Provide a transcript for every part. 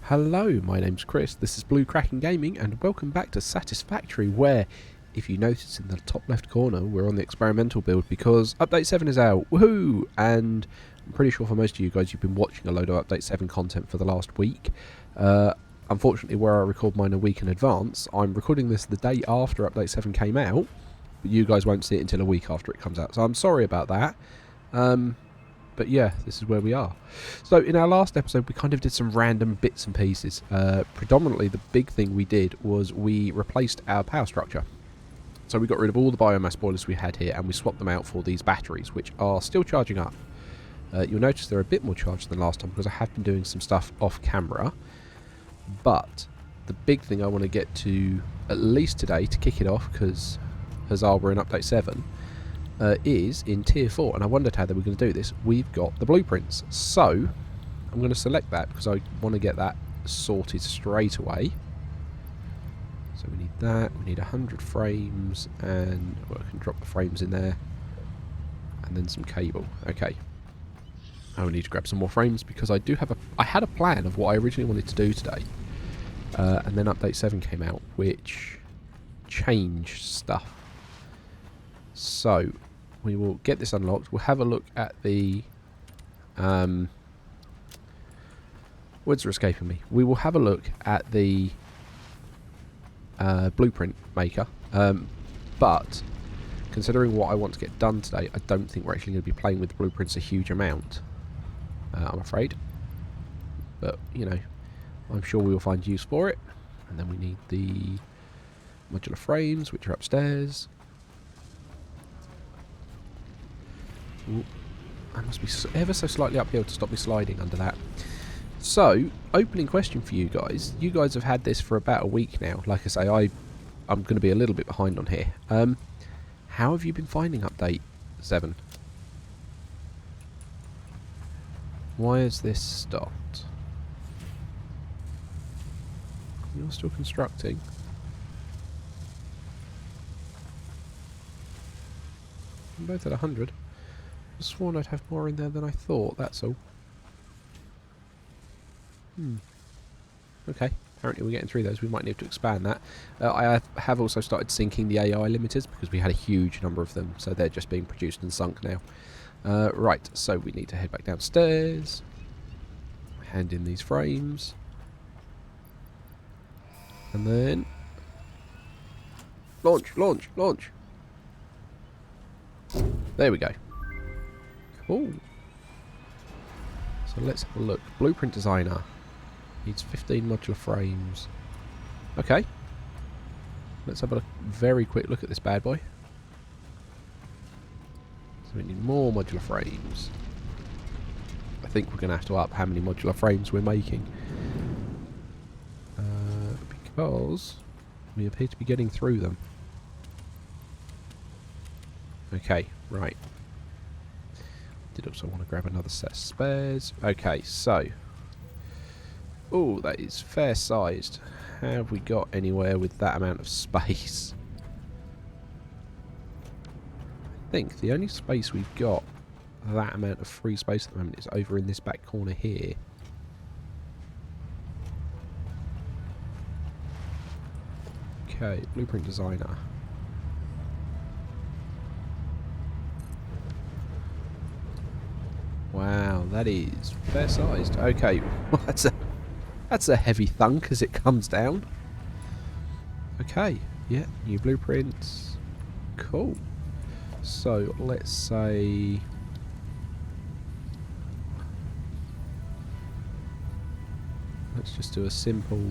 Hello, my name's Chris, this is Blue Kraken Gaming, and welcome back to Satisfactory, where, if you notice in the top left corner, we're on the experimental build because Update 7 is out, woohoo! And I'm pretty sure for most of you guys you've been watching a load of Update 7 content for the last week. Unfortunately, where I record mine a week in advance, I'm recording this the day after Update 7 came out, but you guys won't see it until a week after it comes out, so I'm sorry about that. But yeah, this is where we are. So in our last episode we kind of did some random bits and pieces. Predominantly the big thing we did was we replaced our power structure. So we got rid of all the biomass boilers we had here and we swapped them out for these batteries, which are still charging up. You'll notice they're a bit more charged than last time because I have been doing some stuff off camera. But the big thing I want to get to at least today to kick it off, because huzzah, we're in Update 7, is in Tier 4, and I wondered how they were going to do this. We've got the blueprints, so I'm going to select that because I want to get that sorted straight away. So we need that, we need 100 frames, and well, I can drop the frames in there, and then some cable. Okay. I will need to grab some more frames because I do have I had a plan of what I originally wanted to do today, and then Update 7 came out, which changed stuff. So we will get this unlocked. We'll have a look at the words are escaping me. We will have a look at the blueprint maker, but considering what I want to get done today, I don't think we're actually going to be playing with the blueprints a huge amount, I'm afraid. But you know, I'm sure we will find use for it. And then we need the modular frames, which are upstairs. Ooh, I must be ever so slightly uphill to stop me sliding under that. So, opening question for you guys. You guys have had this for about a week now. Like I say, I'm going to be a little bit behind on here. How have you been finding Update 7? Why has this stopped? You're still constructing. I'm both at 100. I sworn I'd have more in there than I thought, that's all. Okay, apparently we're getting through those. We might need to expand that. I have also started syncing the AI limiters because we had a huge number of them, so they're just being produced and sunk now. Right, so we need to head back downstairs, hand in these frames, and then launch, launch, launch. There we go. Cool. So let's have a look. Blueprint designer needs 15 modular frames. Okay. Let's have a very quick look at this bad boy. So we need more modular frames. I think we're going to have to up how many modular frames we're making. Because we appear to be getting through them. Okay, right. Did also want to grab another set of spares. Okay, so. Oh, that is fair sized. Have we got anywhere with that amount of space? I think the only space we've got that amount of free space at the moment is over in this back corner here. Okay, blueprint designer. Wow, that is fair sized. Okay, well, that's a heavy thunk as it comes down. Okay, yeah, new blueprints. Cool. So let's say let's just do a simple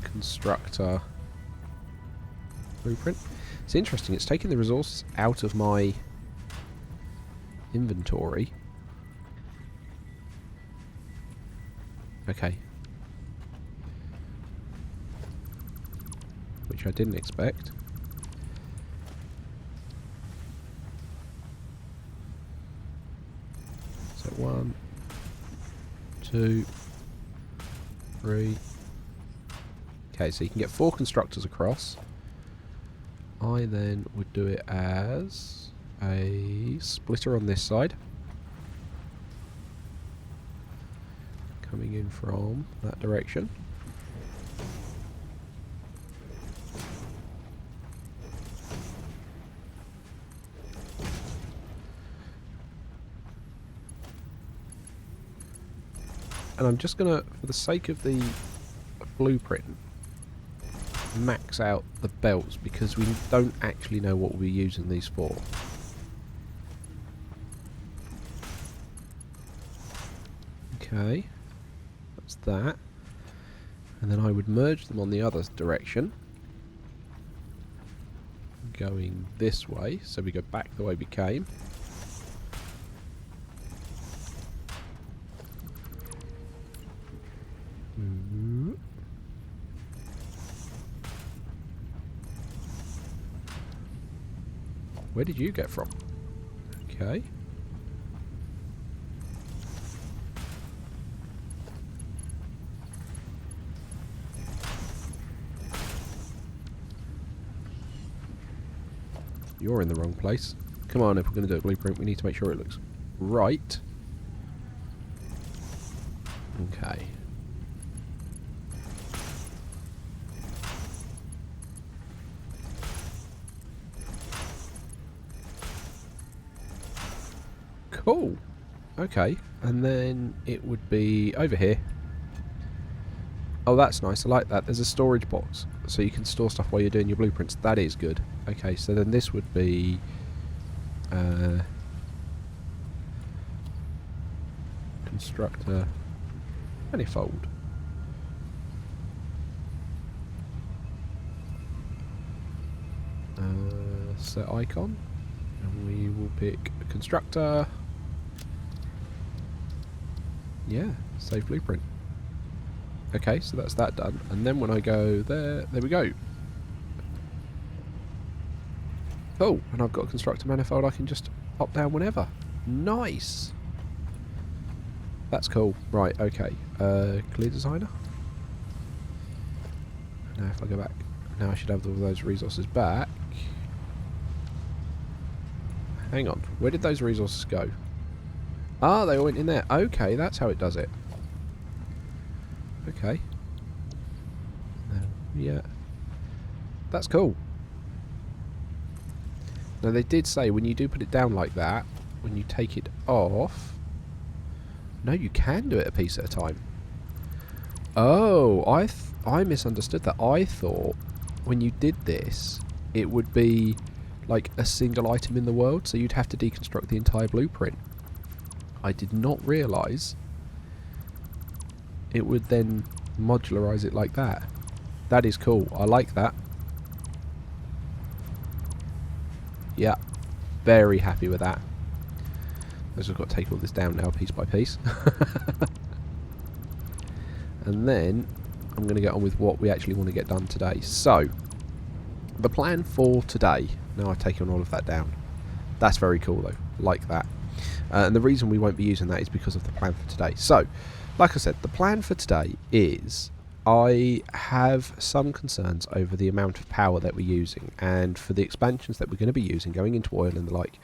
constructor blueprint. It's interesting, it's taking the resources out of my inventory. Okay. Which I didn't expect. So 1, 2, 3. Okay, so you can get 4 constructors across. I then would do it as a splitter on this side. coming in from that direction. And I'm just gonna, for the sake of the blueprint, max out the belts because we don't actually know what we're using these for. Okay, that's that. And then I would merge them on the other direction, going this way, so we go back the way we came. Where did you get from? Okay. You're in the wrong place. Come on, if we're going to do a blueprint, we need to make sure it looks right. Okay. Cool. Okay, and then it would be over here. Oh, that's nice. I like that. There's a storage box, so you can store stuff while you're doing your blueprints. That is good. Okay, so then this would be constructor manifold. Set icon, and we will pick constructor. Yeah, save blueprint. Okay, so that's that done. And then when I go there we go. Cool, and I've got a constructor manifold I can just pop down whenever. Nice! That's cool. Right, okay. Clear designer. Now if I go back, now I should have all those resources back. Hang on, where did those resources go? Ah, they all went in there. Okay, that's how it does it. Okay. Yeah. That's cool. Now they did say when you do put it down like that, when you take it off... No, you can do it a piece at a time. Oh, I misunderstood that. I thought when you did this, it would be like a single item in the world, so you'd have to deconstruct the entire blueprint. I did not realise it would then modularize it like that. That is cool. I like that. Yeah, very happy with that. I've just got to take all this down now piece by piece. And then I'm going to get on with what we actually want to get done today. So, the plan for today, now I've taken all of that down. That's very cool though, like that. And the reason we won't be using that is because of the plan for today. So, like I said, the plan for today is I have some concerns over the amount of power that we're using, and for the expansions that we're going to be using, going into oil and the like,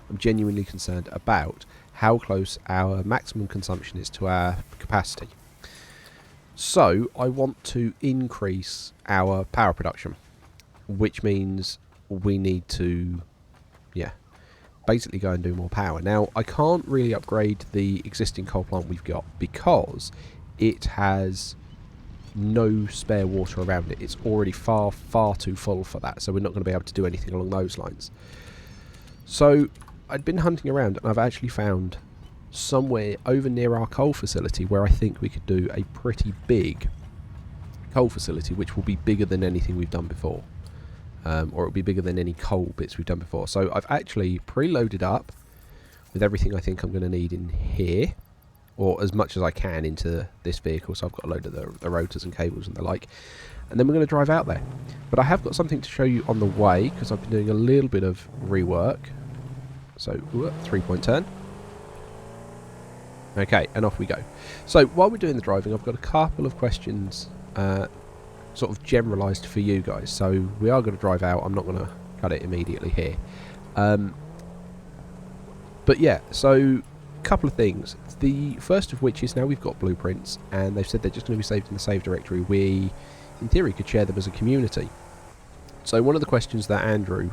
I'm genuinely concerned about how close our maximum consumption is to our capacity. So I want to increase our power production, which means we need to, basically go and do more power. Now, I can't really upgrade the existing coal plant we've got because it has no spare water around it. It's already far, far too full for that, so we're not going to be able to do anything along those lines. So I'd been hunting around and I've actually found somewhere over near our coal facility where I think we could do a pretty big coal facility, which will be bigger than anything we've done before. Or it'll be bigger than any coal bits we've done before. So I've actually preloaded up with everything I think I'm going to need in here, or as much as I can into this vehicle. So I've got a load of the rotors and cables and the like, and then we're going to drive out there. But I have got something to show you on the way, because I've been doing a little bit of rework. So 3-point turn. Okay, and off we go. So while we're doing the driving, I've got a couple of questions sort of generalised for you guys. So we are going to drive out. I'm not going to cut it immediately here. But yeah, so a couple of things. The first of which is now we've got blueprints, and they've said they're just going to be saved in the save directory. We, in theory, could share them as a community. So one of the questions that Andrew,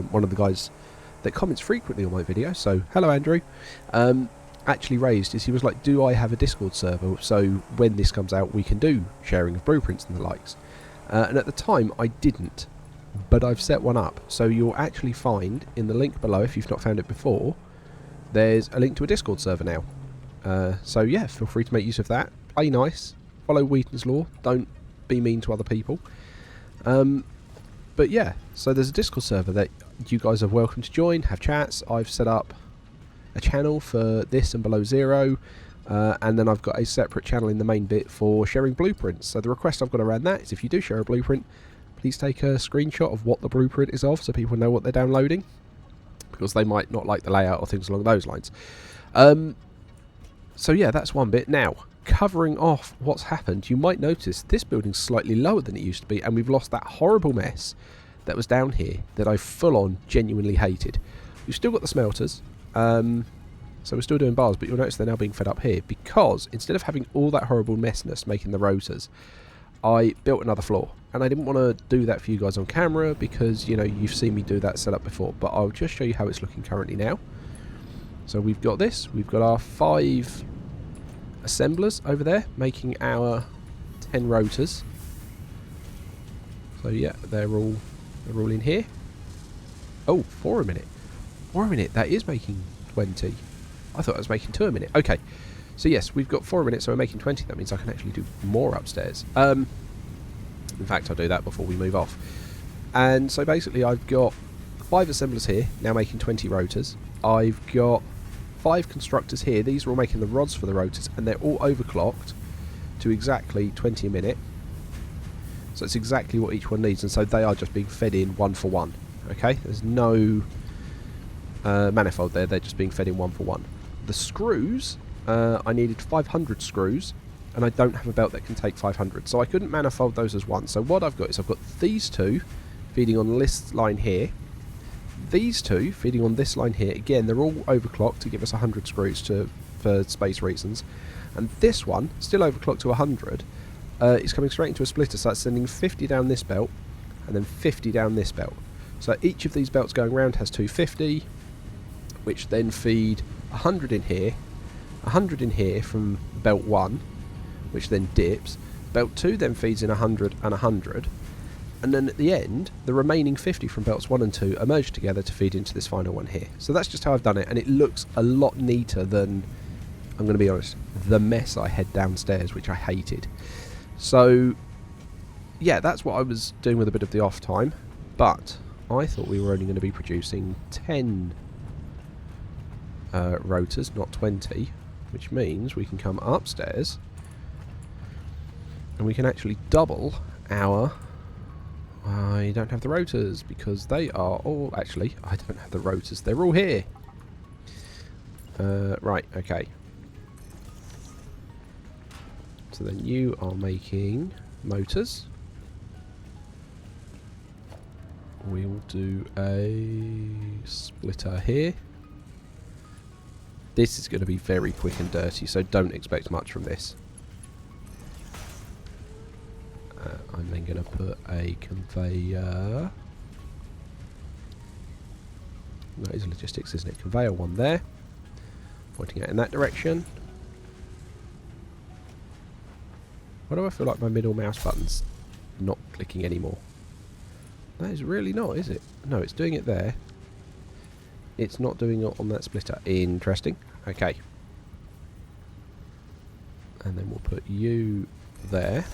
one of the guys that comments frequently on my videos, so hello Andrew, actually raised is he was like, do I have a Discord server so when this comes out we can do sharing of blueprints and the likes? And at the time I didn't, but I've set one up. So you'll actually find in the link below, if you've not found it before, there's a link to a Discord server now. So yeah, feel free to make use of that. Play nice, follow Wheaton's law, don't be mean to other people. But yeah, so there's a Discord server that you guys are welcome to join, have chats. I've set up a channel for this and Below Zero, and then I've got a separate channel in the main bit for sharing blueprints. So the request I've got around that is if you do share a blueprint, please take a screenshot of what the blueprint is of so people know what they're downloading, because they might not like the layout or things along those lines. So yeah, that's one bit. Now, covering off what's happened, you might notice this building's slightly lower than it used to be, and we've lost that horrible mess that was down here that I full on genuinely hated. We've still got the smelters, so we're still doing bars, but you'll notice they're now being fed up here because instead of having all that horrible messiness making the rotors, I built another floor. And I didn't want to do that for you guys on camera because, you know, you've seen me do that setup before, but I'll just show you how it's looking currently now. So we've got this, we've got our 5 assemblers over there making our 10 rotors. So yeah, they're all in here. Oh, 4 a minute. 4 a minute, that is making 20. I thought I was making 2 a minute. Okay, so yes, we've got 4 a minute, so we're making 20. That means I can actually do more upstairs. In fact, I'll do that before we move off. And so basically I've got 5 assemblers here, now making 20 rotors. I've got 5 constructors here. These are all making the rods for the rotors, and they're all overclocked to exactly 20 a minute. So it's exactly what each one needs, and so they are just being fed in 1 for 1. Okay, there's no manifold there, they're just being fed in 1 for 1. The screws, I needed 500 screws, and I don't have a belt that can take 500, so I couldn't manifold those as one. So what I've got is I've got these 2 feeding on this line here, these 2 feeding on this line here. Again, they're all overclocked to give us 100 screws for space reasons, and this one, still overclocked to 100, is coming straight into a splitter, so it's sending 50 down this belt and then 50 down this belt. So each of these belts going around has 250, which then feed 100 in here, 100 in here from belt 1, which then dips. Belt 2 then feeds in 100 and 100, and then at the end the remaining 50 from belts 1 and 2 are merged together to feed into this final one here. So that's just how I've done it, and it looks a lot neater than, I'm going to be honest, the mess I had downstairs, which I hated. So yeah, that's what I was doing with a bit of the off time, but I thought we were only going to be producing 10 rotors, not 20, which means we can come upstairs and we can actually double our... I don't have the rotors because they are all... Actually, I don't have the rotors. They're all here. Right, okay. So then you are making motors. We'll do a splitter here. This is going to be very quick and dirty, so don't expect much from this. I'm then going to put a conveyor. That is logistics, isn't it? Conveyor 1 there, pointing out in that direction. Why do I feel like my middle mouse button's not clicking anymore? That is really not, is it? No, it's doing it there. It's not doing it on that splitter. Interesting. Okay. And then we'll put you there.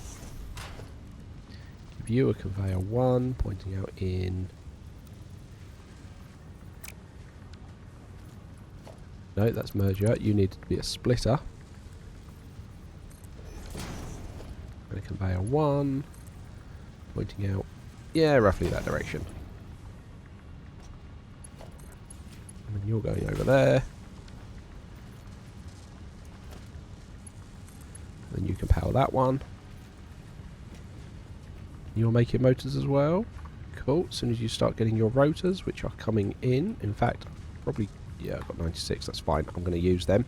Give you a conveyor 1, pointing out in... No, that's merger. You need to be a splitter. And a conveyor 1, pointing out, yeah, roughly that direction. And then you're going over there. Then you can power that one. You're making motors as well. Cool. As soon as you start getting your rotors, which are coming in fact, probably, yeah, I've got 96, that's fine. I'm going to use them.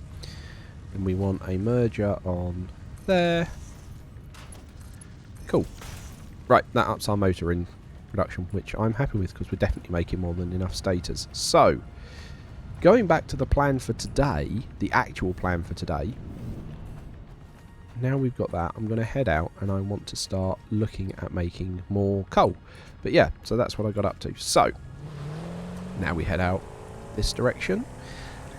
And we want a merger on there. Cool. Right, that ups our motor in production, which I'm happy with because we're definitely making more than enough stators. So, going back to the plan for today, the actual plan for today, now we've got that, I'm going to head out and I want to start looking at making more coal. But yeah, so that's what I got up to. So, now we head out this direction.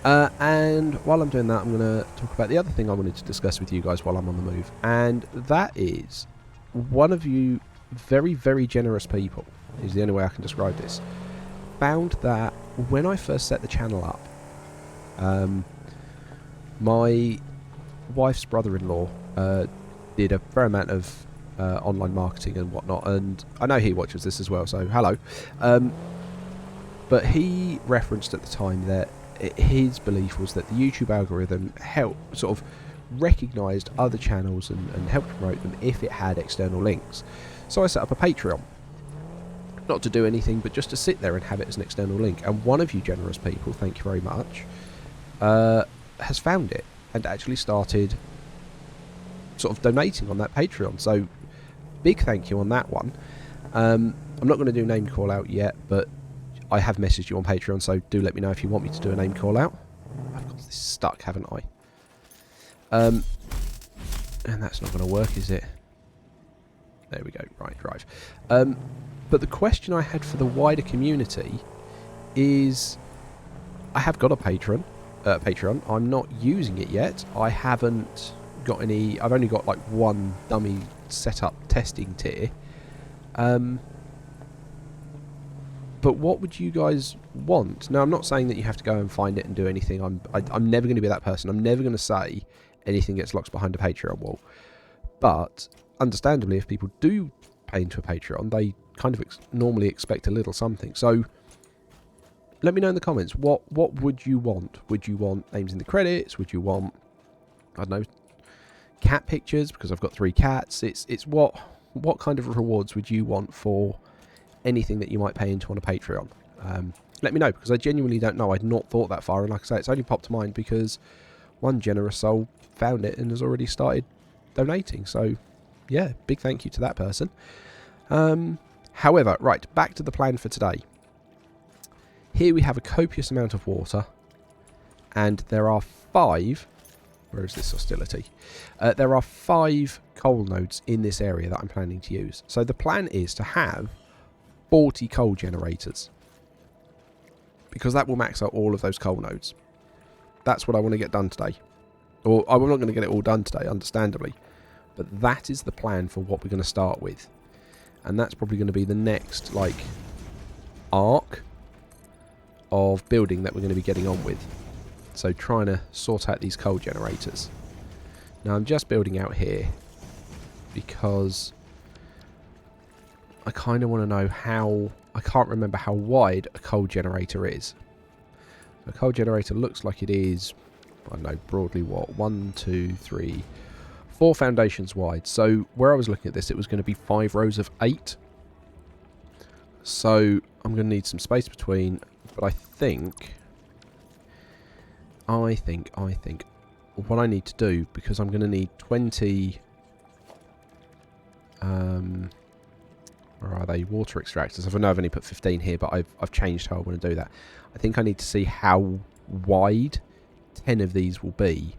And while I'm doing that, I'm going to talk about the other thing I wanted to discuss with you guys while I'm on the move. And that is, one of you very, very generous people, is the only way I can describe this, found that when I first set the channel up, my wife's brother-in-law did a fair amount of online marketing and whatnot, and I know he watches this as well, so hello. But he referenced at the time that his belief was that the YouTube algorithm helped sort of recognised other channels and helped promote them if it had external links. So I set up a Patreon, not to do anything but just to sit there and have it as an external link, and one of you generous people, thank you very much, has found it and actually started sort of donating on that Patreon. So big thank you on that one. I'm not going to do a name call out yet, but I have messaged you on Patreon, so do let me know if you want me to do a name call out. I've got this stuck, haven't I? And that's not going to work, is it? There we go. Right, drive. But the question I had for the wider community is, I have got a Patreon. I'm not using it yet. I haven't got any. I've only got like one dummy setup testing tier. But what would you guys want? Now, I'm not saying that you have to go and find it and do anything. I'm never going to be that person. I'm never going to say anything gets locked behind a Patreon wall. But understandably, if people do pay into a Patreon, they kind of normally expect a little something. So let me know in the comments, what would you want? Would you want names in the credits? Would you want, I don't know, cat pictures? Because I've got 3 cats. It's what kind of rewards would you want for anything that you might pay into on a Patreon? Let me know, because I genuinely don't know. I'd not thought that far, and like I say, it's only popped to mind because one generous soul found it and has already started donating. So yeah, big thank you to that person. However, right, back to the plan for today. Here we have a copious amount of water, and there are 5... Where is this hostility? There are 5 coal nodes in this area that I'm planning to use. So the plan is to have 40 coal generators, because that will max out all of those coal nodes. That's what I want to get done today. Or I'm not going to get it all done today, understandably, but that is the plan for what we're going to start with. And that's probably going to be the next, like, arc of building that we're going to be getting on with. So trying to sort out these coal generators. Now I'm just building out here because I kind of want to know how... I can't remember how wide a coal generator is. A coal generator looks like it is, I don't know, broadly what? 1, 2, 3, 4 foundations wide. So where I was looking at this, it was going to be 5 rows of 8. So I'm going to need some space between, but I think what I need to do, because I'm going to need 20 where are they? Water extractors. I know I've only put 15 here, but I've changed how I want to do that. I think I need to see how wide 10 of these will be,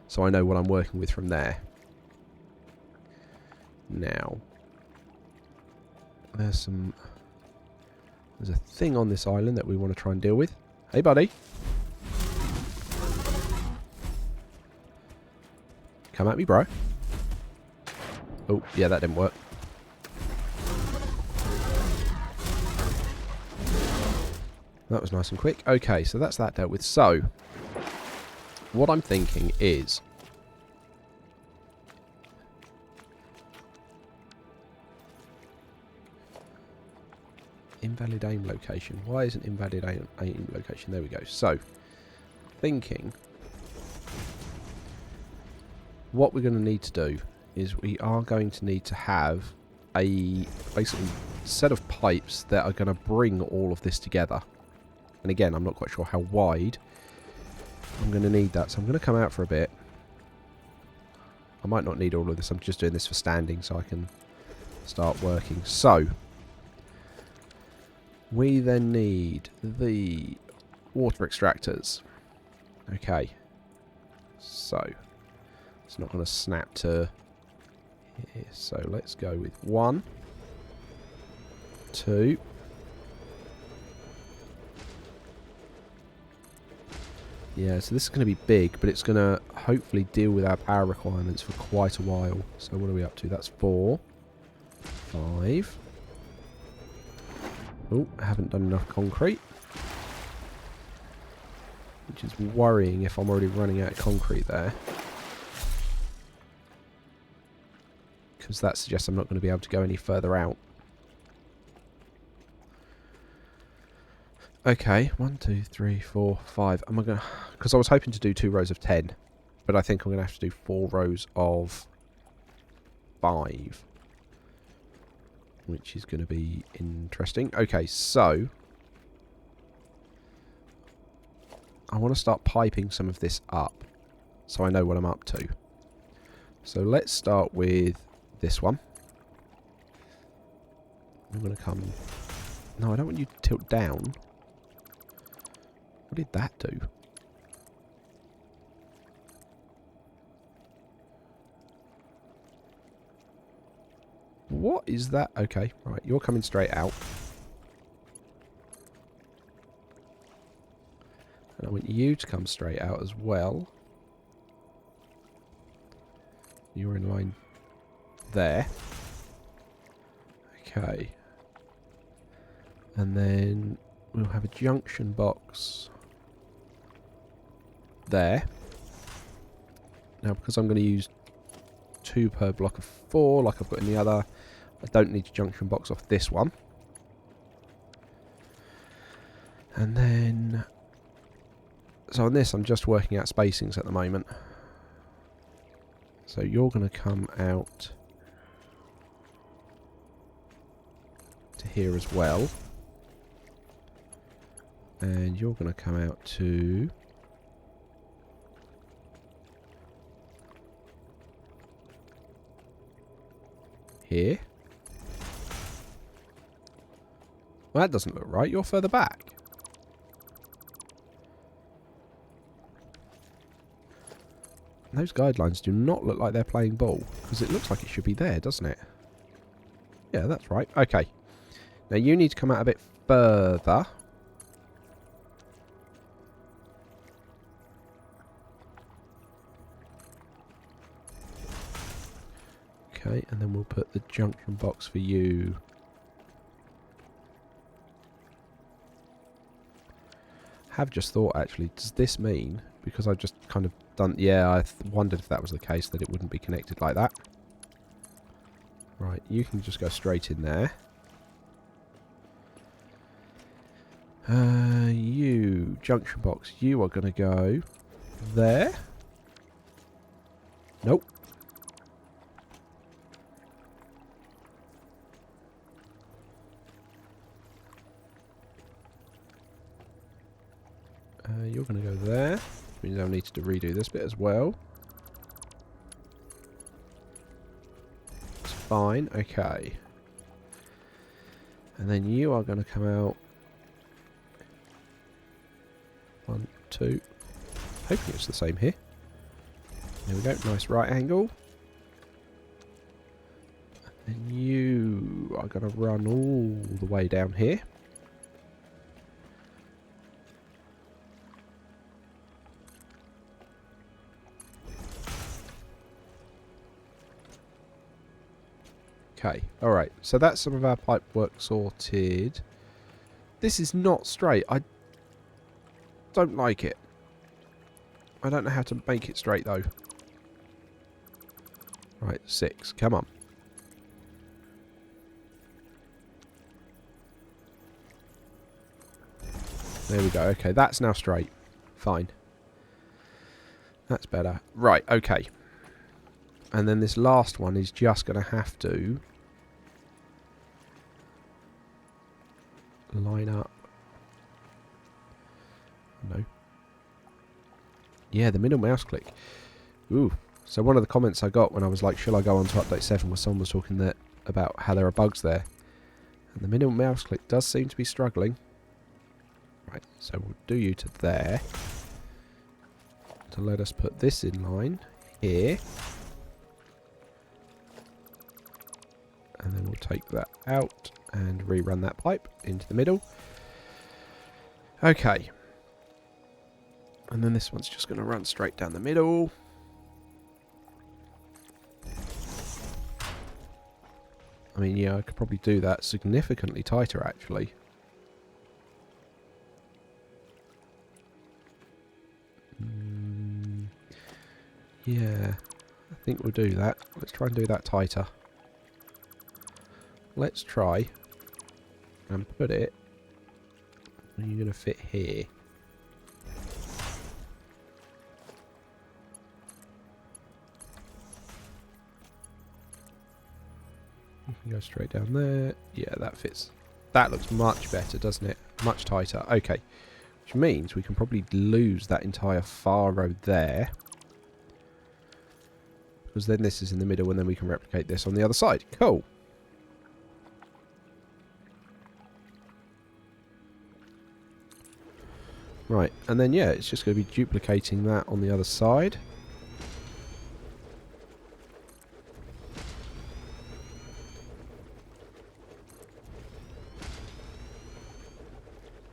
so I know what I'm working with from there. Now, there's a thing on this island that we want to try and deal with. Hey, buddy. Come at me, bro. Oh, yeah, that didn't work. That was nice and quick. Okay, so that's that dealt with. So, what I'm thinking is... Invalid aim location. Why isn't invalid aim location? There we go. So, thinking... What we're going to need to do is we are going to need to have a basically set of pipes that are going to bring all of this together. And again, I'm not quite sure how wide I'm going to need that, so I'm going to come out for a bit. I might not need all of this. I'm just doing this for standing so I can start working. So, we then need the water extractors. Okay. So, it's not going to snap to here. So, let's go with 1, 2. Yeah, so this is going to be big, but it's going to hopefully deal with our power requirements for quite a while. So what are we up to? That's 4, 5. Oh, I haven't done enough concrete. Which is worrying if I'm already running out of concrete there. Because that suggests I'm not going to be able to go any further out. Okay, 1, 2, 3, 4, 5. Am I going to... Because I was hoping to do 2 rows of 10. But I think I'm going to have to do 4 rows of 5. Which is going to be interesting. Okay, so... I want to start piping some of this up. So I know what I'm up to. So let's start with this one. I'm going to come... No, I don't want you to tilt down. What did that do? What is that? Okay, right, you're coming straight out. And I want you to come straight out as well. You're in line there. Okay. And then we'll have a junction box there. Now, because I'm going to use 2 per block of 4, like I've got in the other, I don't need a junction box off this one. And then... So on this, I'm just working out spacings at the moment. So you're going to come out to here as well. And you're going to come out to... here. Well, that doesn't look right. You're further back. Those guidelines do not look like they're playing ball. Because it looks like it should be there, doesn't it? Yeah, that's right. Okay. Now you need to come out a bit further. Okay, and then we'll put the junction box for you. Have just thought, actually, does this mean, because I've just kind of done... Yeah, I wondered if that was the case, that it wouldn't be connected like that. Right, you can just go straight in there. You, junction box, you are going to go there. Nope. You're going to go there. Which means I'll need to redo this bit as well. It's fine. Okay. And then you are going to come out. 1, 2. Hopefully it's the same here. There we go. Nice right angle. And you are going to run all the way down here. Okay, alright, so that's some of our pipe work sorted. This is not straight. I don't like it. I don't know how to make it straight though. Right, 6, come on. There we go, okay, that's now straight. Fine. That's better. Right, okay. And then this last one is just going to have to line up. No. Yeah, the middle mouse click. Ooh. So one of the comments I got when I was like, shall I go on to update 7, was someone was talking about how there are bugs there. And the middle mouse click does seem to be struggling. Right, so we'll do you to there. To let us put this in line here. And then we'll take that out and rerun that pipe into the middle. Okay. And then this one's just going to run straight down the middle. I mean, yeah, I could probably do that significantly tighter, actually. Yeah, I think we'll do that. Let's try and do that tighter. Let's try and put it... Are you going to fit here? You can go straight down there. Yeah, that fits. That looks much better, doesn't it? Much tighter. Okay. Which means we can probably lose that entire far road there. Because then this is in the middle and then we can replicate this on the other side. Cool. Right, and then yeah, it's just going to be duplicating that on the other side.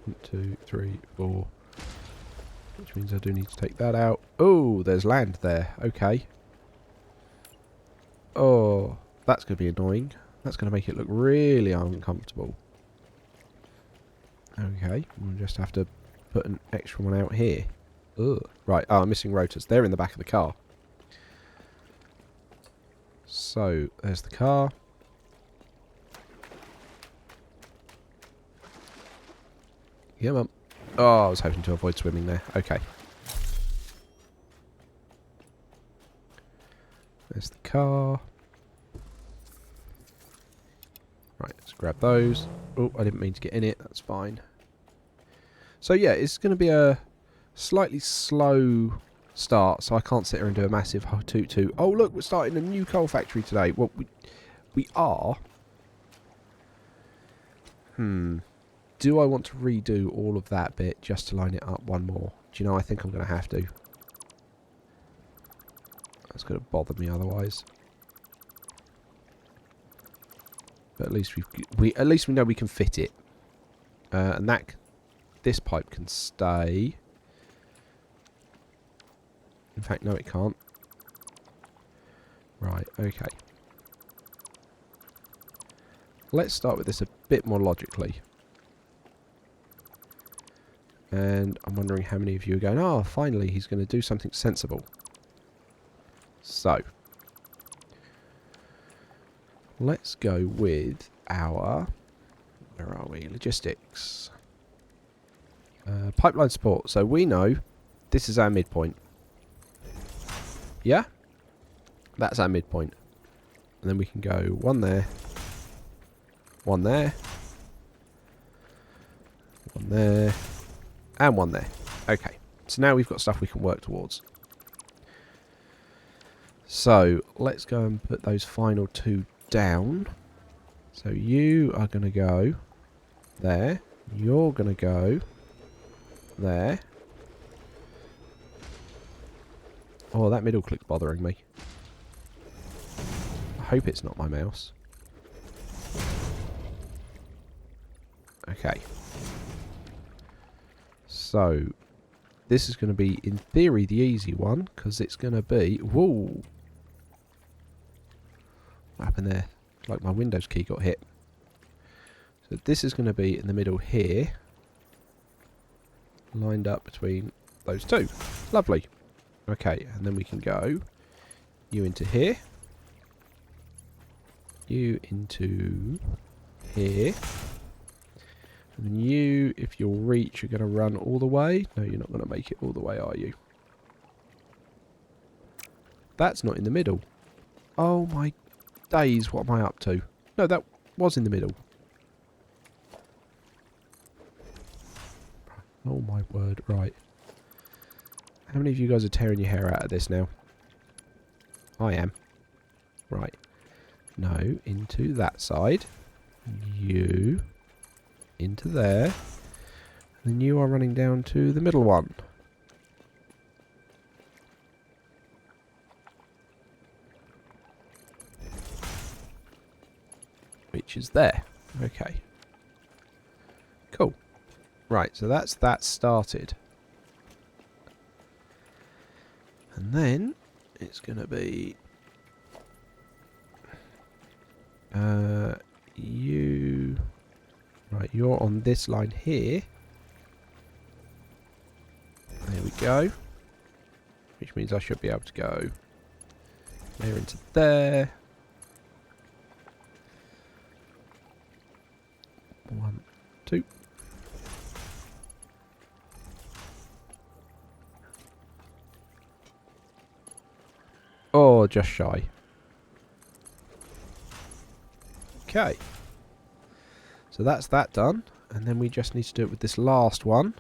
One, 2, 3, 4. Which means I do need to take that out. Oh, there's land there. Okay. Oh, that's going to be annoying. That's going to make it look really uncomfortable. Okay, we'll just have to put an extra one out here. Ugh. Right, I'm missing rotors. They're in the back of the car. So, there's the car. Yeah, mum. Oh, I was hoping to avoid swimming there. Okay. There's the car. Right, let's grab those. Oh, I didn't mean to get in it. That's fine. So yeah, it's going to be a slightly slow start, so I can't sit here and do a massive toot. Oh look, we're starting a new coal factory today. Well, we are. Do I want to redo all of that bit just to line it up one more? Do you know, I think I'm going to have to. That's going to bother me otherwise. But at least at least we know we can fit it. And this pipe can stay. In fact, no, it can't. Right, okay. Let's start with this a bit more logically. And I'm wondering how many of you are going, oh, finally, he's going to do something sensible. So, let's go with our, where are we, logistics. Pipeline support. So we know this is our midpoint. Yeah? That's our midpoint. And then we can go one there, one there, one there, and one there. Okay. So now we've got stuff we can work towards. So let's go and put those final two down. So you are going to go there. You're going to go there. Oh, that middle click's bothering me. I hope it's not my mouse. Okay. So, this is going to be, in theory, the easy one, because it's going to be... Whoa! What happened there? It's like my Windows key got hit. So this is going to be in the middle here. Lined up between those two. Lovely. Okay, and then we can go you into here. You into here. And then you, if you'll reach, you're going to run all the way. No, you're not going to make it all the way, are you? That's not in the middle. Oh my days, what am I up to? No, that was in the middle. Oh my word, right. How many of you guys are tearing your hair out of this now? I am. Right. No, into that side. You. Into there. And then you are running down to the middle one. Which is there. Okay. Cool. Right, so that's that started. And then it's going to be you. Right, you're on this line here. There we go. Which means I should be able to go there into there. 1, 2. Oh, just shy. Okay. So that's that done. And then we just need to do it with this last one.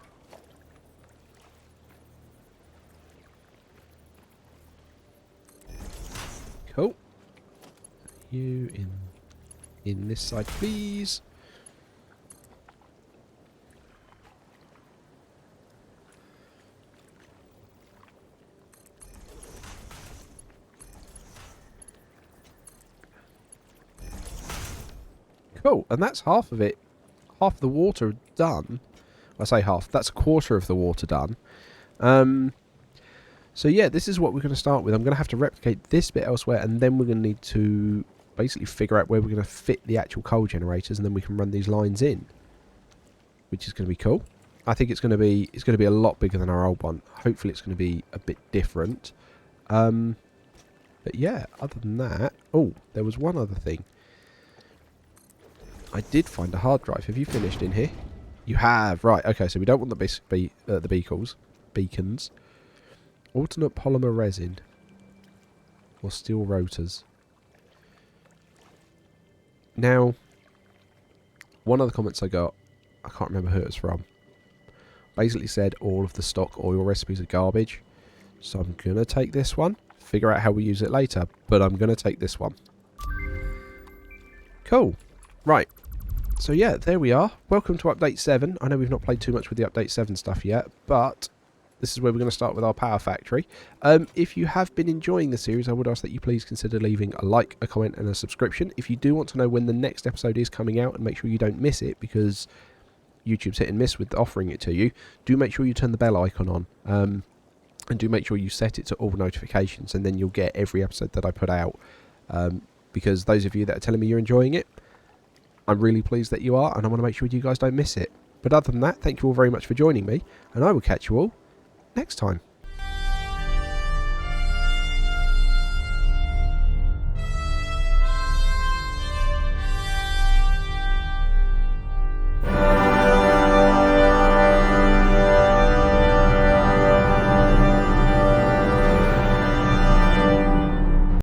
Cool. You in this side, please. Cool, and that's half of it. Half the water done. I say half, that's a quarter of the water done. So yeah, this is what we're going to start with. I'm going to have to replicate this bit elsewhere, and then we're going to need to basically figure out where we're going to fit the actual coal generators, and then we can run these lines in, which is going to be cool. I think it's going to be a lot bigger than our old one. Hopefully it's going to be a bit different. But yeah, other than that, oh, there was one other thing. I did find a hard drive. Have you finished in here? You have. Right, okay, so we don't want the beacons. Alternate polymer resin. Or steel rotors. Now, one of the comments I got, I can't remember who it was from, basically said all of the stock oil recipes are garbage. So I'm going to take this one, figure out how we use it later, but I'm going to take this one. Cool. Right. So yeah, there we are. Welcome to Update 7. I know we've not played too much with the Update 7 stuff yet, but this is where we're going to start with our power factory. If you have been enjoying the series, I would ask that you please consider leaving a like, a comment and a subscription. If you do want to know when the next episode is coming out and make sure you don't miss it, because YouTube's hit and miss with offering it to you, do make sure you turn the bell icon on. And do make sure you set it to all notifications, and then you'll get every episode that I put out. Because those of you that are telling me you're enjoying it, I'm really pleased that you are, and I want to make sure you guys don't miss it. But other than that, thank you all very much for joining me, and I will catch you all next time.